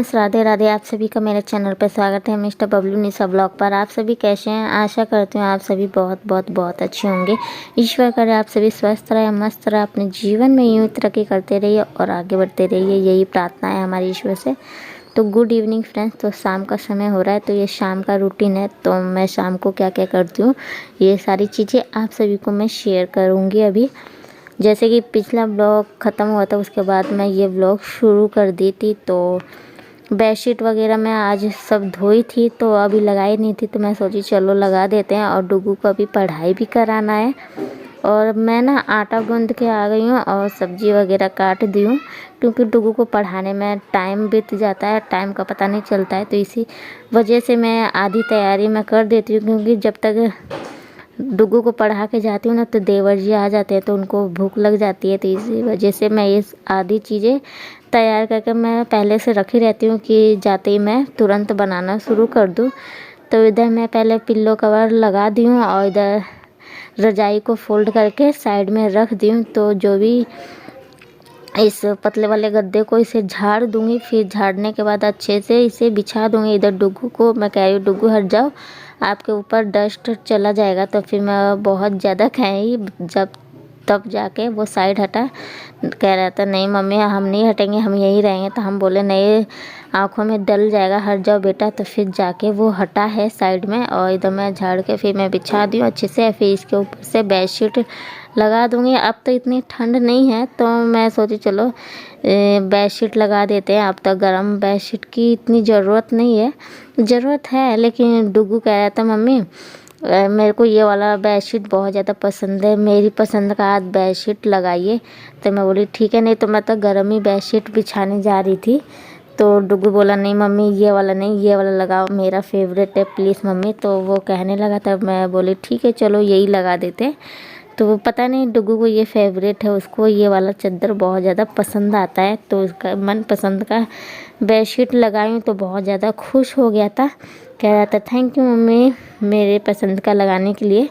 Friends, Radhe Radhe. आप सभी का मेरे चैनल पर स्वागत है मिस्टर बबलू निशा ब्लॉग पर। आप सभी कैसे हैं? आशा करती हूँ आप सभी बहुत बहुत बहुत अच्छे होंगे। ईश्वर करे आप सभी स्वस्थ रहे, मस्त रहे, अपने जीवन में यूँ तरक्की करते रहिए और आगे बढ़ते रहिए, यही प्रार्थना है हमारी ईश्वर से। तो गुड इवनिंग फ्रेंड्स। तो शाम का समय हो रहा है, तो ये शाम का रूटीन है। तो मैं शाम को क्या क्या करती हूँ, ये सारी चीज़ें आप सभी को मैं शेयर करूँगी। अभी जैसे कि पिछला ब्लॉग ख़त्म हुआ था, उसके बाद मैं ये ब्लॉग शुरू कर दी थी। तो बेडशीट वगैरह मैं आज सब धोई थी, तो अभी लगाई नहीं थी, तो मैं सोची चलो लगा देते हैं। और डुगू को अभी पढ़ाई भी कराना है। और मैं ना आटा गूंद के आ गई हूँ और सब्ज़ी वगैरह काट दी हूँ, क्योंकि डुगू को पढ़ाने में टाइम बीत जाता है, टाइम का पता नहीं चलता है। तो इसी वजह से मैं आधी तैयारी मैं कर देती हूँ, क्योंकि जब तक डुगू को पढ़ा के जाती हूँ ना, तो देवर जी आ जाते हैं, तो उनको भूख लग जाती है। तो इसी वजह से मैं ये आधी चीज़ें तैयार करके मैं पहले से रखी रहती हूँ कि जाते ही मैं तुरंत बनाना शुरू कर दूँ। तो इधर मैं पहले पिल्लो कवर लगा दी हूँ और इधर रजाई को फोल्ड करके साइड में रख दी हूँ। तो जो भी इस पतले वाले गद्दे को इसे झाड़ दूँगी, फिर झाड़ने के बाद अच्छे से इसे बिछा दूँगी। इधर डुगू को मैं कह रही हूँ, डुगू हट जाओ, आपके ऊपर डस्ट चला जाएगा। तो फिर मैं बहुत ज़्यादा कही, जब तब जाके वो साइड हटा। कह रहा था नहीं मम्मी हम नहीं हटेंगे, हम यहीं रहेंगे। तो हम बोले नहीं, आँखों में डल जाएगा, हट जाओ बेटा। तो फिर जाके वो हटा है साइड में, और इधर मैं झाड़ के फिर मैं बिछा दी हूँ अच्छे से। फिर इसके ऊपर से बेडशीट लगा दूँगी। अब तो इतनी ठंड नहीं है, तो मैं सोची चलो बेडशीट लगा देते हैं। अब तक गर्म बेडशीट की इतनी ज़रूरत नहीं है, ज़रूरत है, लेकिन डुगू कह रहा था मम्मी मेरे को ये वाला बेडशीट बहुत ज़्यादा पसंद है, मेरी पसंद का आज बेडशीट लगाइए। तो मैं बोली ठीक है। नहीं तो मैं तो गर्म ही बेडशीट बिछाने जा रही थी। तो डुगू बोला नहीं मम्मी ये वाला नहीं, ये वाला लगाओ, मेरा फेवरेट है प्लीज़ मम्मी। तो वो कहने लगा था, मैं बोली ठीक है चलो यही लगा देते। तो वो पता नहीं डुगू को ये फेवरेट है, उसको ये वाला चादर बहुत ज़्यादा पसंद आता है। तो उसका मन पसंद का बेडशीट लगाई हूँ, तो बहुत ज़्यादा खुश हो गया था। कह रहा था थैंक यू मम्मी मेरे पसंद का लगाने के लिए।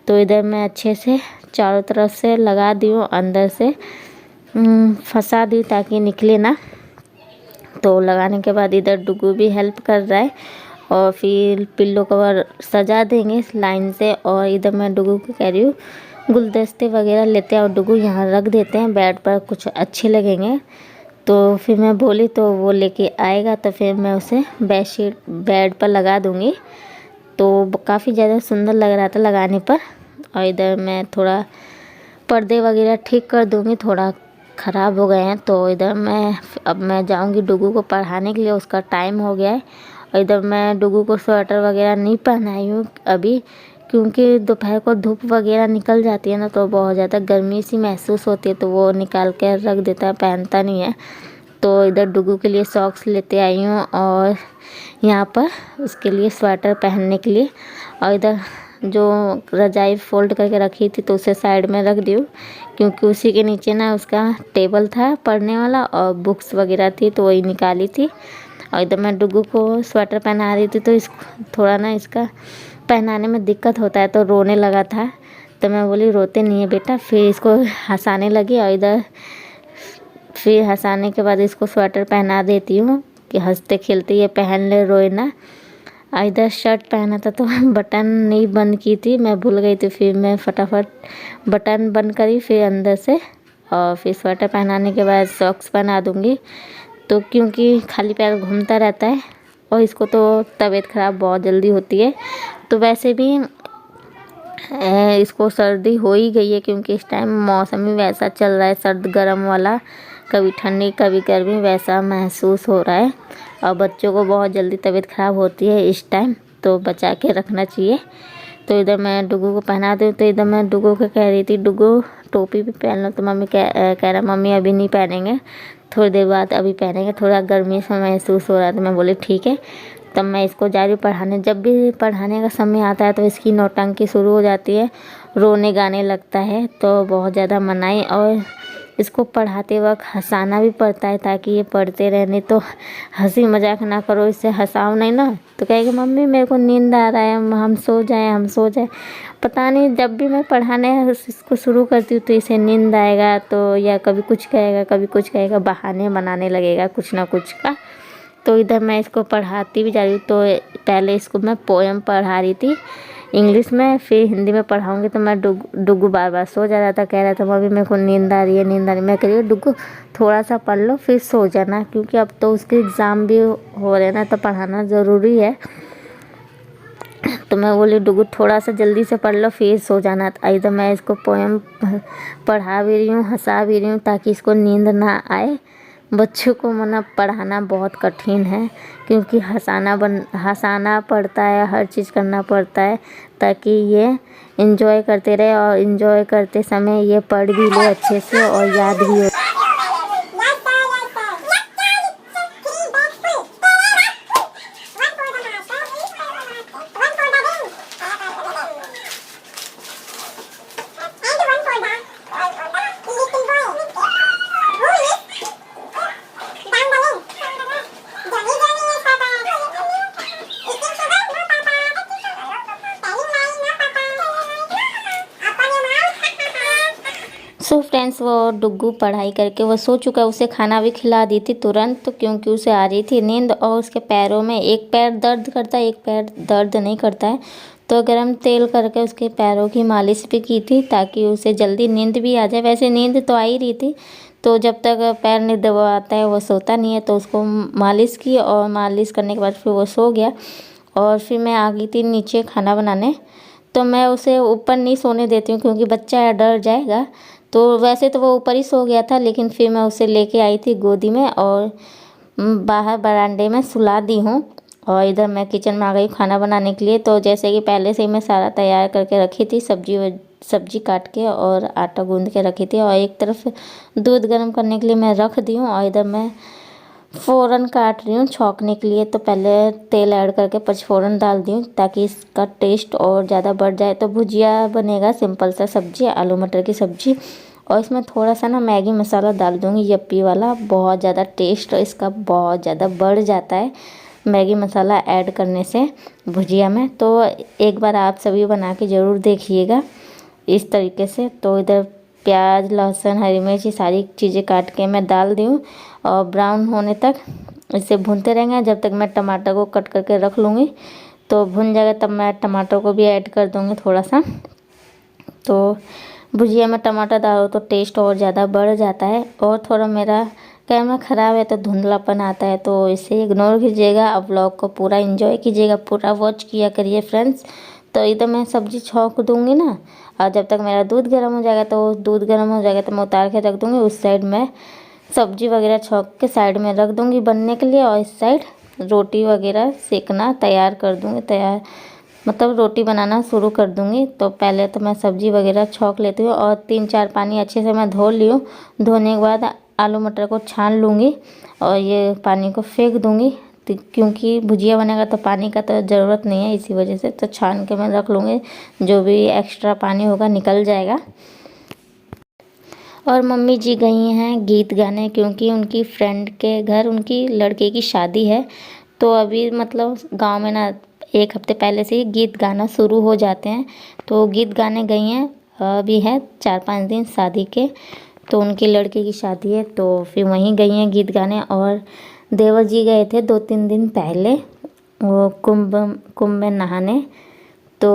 तो इधर मैं अच्छे से चारों तरफ से लगा दी हूँ, अंदर से फंसा दी ताकि निकले ना। तो लगाने के बाद इधर डुगू भी हेल्प कर रहा है, और फिर पिल्लो कवर सजा देंगे लाइन से। और इधर मैं डुगू को कह रही हूँ गुलदस्ते वगैरह लेते हैं और डुगू यहाँ रख देते हैं बेड पर, कुछ अच्छे लगेंगे। तो फिर मैं बोली तो वो लेके आएगा, तो फिर मैं उसे बेडशीट बेड पर लगा दूँगी। तो काफ़ी ज़्यादा सुंदर लग रहा था लगाने पर। और इधर मैं थोड़ा पर्दे वगैरह ठीक कर दूँगी, थोड़ा ख़राब हो गए हैं। तो इधर अब मैं जाऊँगी डुगू को पढ़ाने के लिए, उसका टाइम हो गया है। और इधर मैं डुगू को स्वेटर वगैरह नहीं पहनाई हूँ अभी, क्योंकि दोपहर को धूप वगैरह निकल जाती है ना, तो बहुत ज़्यादा गर्मी सी महसूस होती है, तो वो निकाल के रख देता है, पहनता नहीं है। तो इधर डुगू के लिए सॉक्स लेते आई हूँ, और यहाँ पर उसके लिए स्वेटर पहनने के लिए। और इधर जो रजाई फोल्ड करके रखी थी, तो उसे साइड में रख दी हूँ, क्योंकि उसी के नीचे ना उसका टेबल था पढ़ने वाला, और बुक्स वगैरह थी, तो वही निकाली थी। और इधर मैं डुगू को स्वेटर पहना रही थी, तो थोड़ा ना इसका पहनाने में दिक्कत होता है, तो रोने लगा था। तो मैं बोली रोते नहीं है बेटा। फिर इसको हंसाने लगी, और इधर फिर हंसाने के बाद इसको स्वेटर पहना देती हूँ कि हंसते खेलते ये पहन ले, रोए ना। और इधर शर्ट पहना था, तो बटन नहीं बंद की थी, मैं भूल गई थी। फिर मैं फटाफट बटन बंद करी फिर अंदर से। और फिर स्वेटर पहनाने के बाद सॉक्स पहना दूँगी, तो क्योंकि खाली पैर घूमता रहता है, और इसको तो तबीयत ख़राब बहुत जल्दी होती है। तो वैसे भी इसको सर्दी हो ही गई है, क्योंकि इस टाइम मौसम ही वैसा चल रहा है, सर्द गर्म वाला, कभी ठंडी कभी गर्मी, वैसा महसूस हो रहा है। और बच्चों को बहुत जल्दी तबीयत ख़राब होती है इस टाइम, तो बचा के रखना चाहिए। तो इधर मैं डुगू को पहना दूँ। तो इधर मैं डुगू को कह रही थी डुगू टोपी भी पहन लो, तो मम्मी कह रहा मम्मी अभी नहीं पहनेंगे, थोड़ी देर बाद अभी पहनेंगे, थोड़ा गर्मी से महसूस हो रहा है। तो मैं बोली ठीक है। तब मैं इसको जा रही हूँ पढ़ाने। जब भी पढ़ाने का समय आता है, तो इसकी नौटंकी शुरू हो जाती है, रोने गाने लगता है। तो बहुत ज़्यादा मनाई, और इसको पढ़ाते वक्त हंसाना भी पड़ता है, ताकि ये पढ़ते रहने। तो हंसी मजाक ना करो, इससे हंसाओ नहीं ना, तो कहेगा मम्मी मेरे को नींद आ रहा है, हम सो जाएं, हम सो जाएं। पता नहीं, जब भी मैं पढ़ाने इसको शुरू करती हूँ, तो इसे नींद आएगा, तो या कभी कुछ कहेगा, कभी कुछ कहेगा, बहाने बनाने लगेगा कुछ ना कुछ का। तो इधर मैं इसको पढ़ाती भी जा रही हूँ। तो पहले इसको मैं पोएम पढ़ा रही थी इंग्लिश में, फिर हिंदी में पढ़ाऊँगी। तो मैं डुगू बार बार सो जा रहा था, कह रहा था मम्मी मेरे को नींद आ रही है, नींद आ रही है। मैं कह रही हूँ डुगू थोड़ा सा पढ़ लो फिर सो जाना, क्योंकि अब तो उसके एग्ज़ाम भी हो रहे ना, तो पढ़ाना ज़रूरी है। तो मैं बोली डुगू थोड़ा सा जल्दी से पढ़ लो फिर सो जाना। इधर मैं इसको पोएम पढ़ा भी रही हूँ, हंसा भी रही हूँ, ताकि इसको नींद ना आए। बच्चों को मतलब पढ़ाना बहुत कठिन है, क्योंकि हंसाना पड़ता है, हर चीज़ करना पड़ता है, ताकि ये एंजॉय करते रहे, और एंजॉय करते समय ये पढ़ भी ले अच्छे से और याद भी हो। सो फ्रेंड्स, वो डुग्गू पढ़ाई करके वो सो चुका है। उसे खाना भी खिला दी थी तुरंत, क्योंकि उसे आ रही थी नींद, और उसके पैरों में एक पैर दर्द करता है, एक पैर दर्द नहीं करता है। तो गर्म तेल करके उसके पैरों की मालिश भी की थी, ताकि उसे जल्दी नींद भी आ जाए। वैसे नींद तो आ ही रही थी, तो जब तक पैर नहीं दबाता है वो सोता नहीं है। तो उसको मालिश की, और मालिश करने के बाद फिर वो सो गया। और फिर मैं आ गई थी नीचे खाना बनाने। तो मैं उसे ऊपर नहीं सोने देती हूँ, क्योंकि बच्चा डर जाएगा। तो वैसे तो वो ऊपर ही सो गया था, लेकिन फिर मैं उसे लेके आई थी गोदी में, और बाहर बरामदे में सुला दी हूँ। और इधर मैं किचन में आ गई खाना बनाने के लिए। तो जैसे कि पहले से ही मैं सारा तैयार करके रखी थी, सब्जी काट के और आटा गूंद के रखी थी, और एक तरफ दूध गर्म करने के लिए मैं रख दी हूँ। और इधर मैं फ़ौरन काट रही हूँ छौंकने के लिए। तो पहले तेल ऐड करके पचफोरन डाल दी हूँ, ताकि इसका टेस्ट और ज़्यादा बढ़ जाए। तो भुजिया बनेगा, सिंपल सा सब्जी, आलू मटर की सब्जी। और इसमें थोड़ा सा ना मैगी मसाला डाल दूँगी, यप्पी वाला। बहुत ज़्यादा टेस्ट इसका बहुत ज़्यादा बढ़ जाता है मैगी मसाला ऐड करने से भुजिया में। तो एक बार आप सभी बना के ज़रूर देखिएगा इस तरीके से। तो इधर प्याज, लहसुन, हरी मिर्च, ये सारी चीज़ें काट के मैं डाल दी हूँ, और ब्राउन होने तक इसे भूनते रहेंगे, जब तक मैं टमाटर को कट करके रख लूँगी। तो भुन जाएगा तब मैं टमाटर को भी ऐड कर दूँगी थोड़ा सा। तो भुजिया में टमाटर डालो तो टेस्ट और ज़्यादा बढ़ जाता है। और थोड़ा मेरा कैमरा ख़राब है तो धुंधलापन आता है, तो इसे इग्नोर कीजिएगा। अब व्लॉग को पूरा एंजॉय कीजिएगा, पूरा वॉच किया करिए फ्रेंड्स। तो इधर मैं सब्ज़ी छौंक दूँगी ना, और जब तक मेरा दूध गर्म हो जाएगा, तो दूध गर्म हो जाएगा तो मैं उतार के रख दूँगी। उस साइड में सब्जी वगैरह छौंक के साइड में रख दूँगी बनने के लिए, और इस साइड रोटी वगैरह सेकना तैयार कर दूँगी। तैयार मतलब रोटी बनाना शुरू कर दूँगी। तो पहले तो मैं सब्जी वगैरह छौंक लेती हूँ, और 3-4 पानी अच्छे से मैं धो ली हूँ। धोने के बाद आलू मटर को छान लूँगी, और ये पानी को फेंक दूँगी, क्योंकि भुजिया बनेगा तो पानी का तो ज़रूरत नहीं है, इसी वजह से। तो छान के मैं रख लूँगी, जो भी एक्स्ट्रा पानी होगा निकल जाएगा। और मम्मी जी गई हैं गीत गाने, क्योंकि उनकी फ्रेंड के घर उनकी लड़के की शादी है। तो अभी मतलब गांव में ना 1 हफ्ते पहले से ही गीत गाना शुरू हो जाते हैं। तो गीत गाने गई हैं, अभी है 4-5 दिन शादी के। तो उनकी लड़के की शादी है, तो फिर वहीं गई हैं गीत गाने। और देवर जी गए थे 2-3 दिन पहले वो कुंभ में नहाने। तो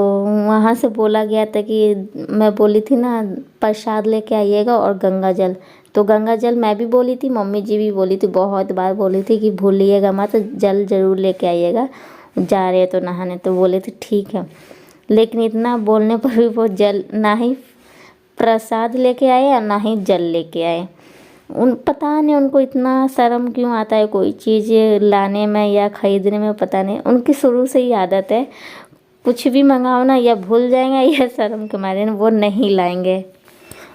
वहाँ से बोला गया था कि मैं बोली थी ना प्रसाद लेके आइएगा और गंगा जल। तो गंगा जल मैं भी बोली थी, मम्मी जी भी बोली थी, बहुत बार बोली थी कि भूलिएगा मत, जल ज़रूर लेके आइएगा, जा रहे तो नहाने। तो बोले थे ठीक है, लेकिन इतना बोलने पर भी वो जल ना ही प्रसाद लेके आए और ना ही जल लेके आए। पता नहीं उनको इतना शर्म क्यों आता है कोई चीज़ लाने में या ख़रीदने में, पता नहीं। उनकी शुरू से ही आदत है, कुछ भी मंगाओ ना या भूल जाएंगे या शर्म के मारे ना वो नहीं लाएंगे।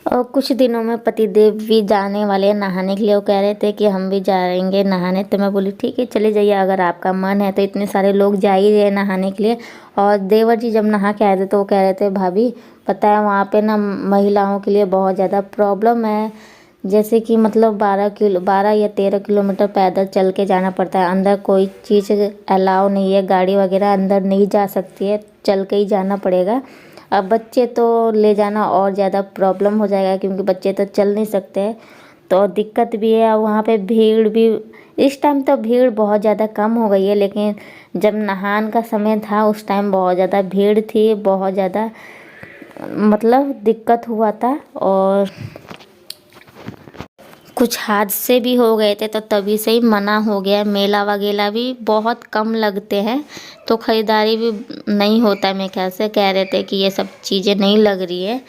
और कुछ दिनों में पतिदेव भी जाने वाले हैं नहाने के लिए। वो कह रहे थे कि हम भी जाएंगे नहाने। तो मैं बोली ठीक है चले जाइए, अगर आपका मन है तो। इतने सारे लोग जा ही रहे नहाने के लिए। और देवर जी जब नहा के आए थे तो वो कह रहे थे भाभी पता है वहाँ पे ना महिलाओं के लिए बहुत ज़्यादा प्रॉब्लम है, जैसे कि मतलब 12 या 13 किलोमीटर पैदल चल के जाना पड़ता है। अंदर कोई चीज़ अलाउ नहीं है, गाड़ी वगैरह अंदर नहीं जा सकती है, चल के ही जाना पड़ेगा। अब बच्चे तो ले जाना और ज़्यादा प्रॉब्लम हो जाएगा, क्योंकि बच्चे तो चल नहीं सकते हैं, तो दिक्कत भी है। और वहाँ पे भीड़ भी इस टाइम तो भीड़ बहुत ज़्यादा कम हो गई है, लेकिन जब नहान का समय था उस टाइम बहुत ज़्यादा भीड़ थी, बहुत ज़्यादा मतलब दिक्कत हुआ था और कुछ हादसे भी हो गए थे, तो तभी से ही मना हो गया। मेला वगैरह भी बहुत कम लगते हैं, तो ख़रीदारी भी नहीं होता है। मेरे ख्याल से कह रहे थे कि ये सब चीज़ें नहीं लग रही है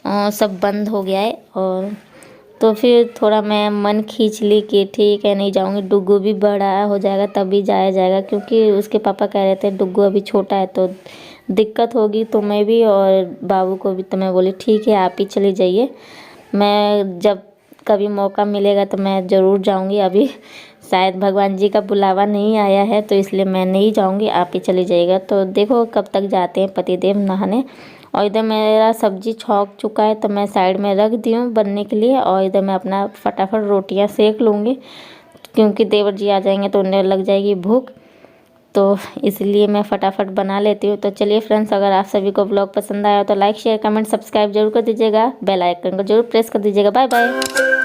और सब बंद हो गया है। और तो फिर थोड़ा मैं मन खींच ली कि ठीक है नहीं जाऊंगी, डुग्गू भी बड़ा हो जाएगा तभी जाया जाएगा, क्योंकि उसके पापा कह रहे थे डुग्गू अभी छोटा है तो दिक्कत होगी तुम्हें भी और बाबू को भी। तो मैं बोली ठीक है आप ही चली जाइए, मैं जब कभी मौका मिलेगा तो मैं ज़रूर जाऊंगी। अभी शायद भगवान जी का बुलावा नहीं आया है तो इसलिए मैं नहीं जाऊंगी, आप ही चली जाइएगा। तो देखो कब तक जाते हैं पतिदेव नहाने। और इधर मेरा सब्जी छौंक चुका है तो मैं साइड में रख दी हूँ बनने के लिए, और इधर मैं अपना फटाफट रोटियां सेक लूँगी, क्योंकि देवर जी आ जाएंगे तो उन्हें लग जाएगी भूख, तो इसलिए मैं फटाफट बना लेती हूँ। तो चलिए फ्रेंड्स, अगर आप सभी को ब्लॉग पसंद आया तो लाइक शेयर कमेंट सब्सक्राइब जरूर कर दीजिएगा, बेल आइकन को जरूर प्रेस कर दीजिएगा। Bye bye.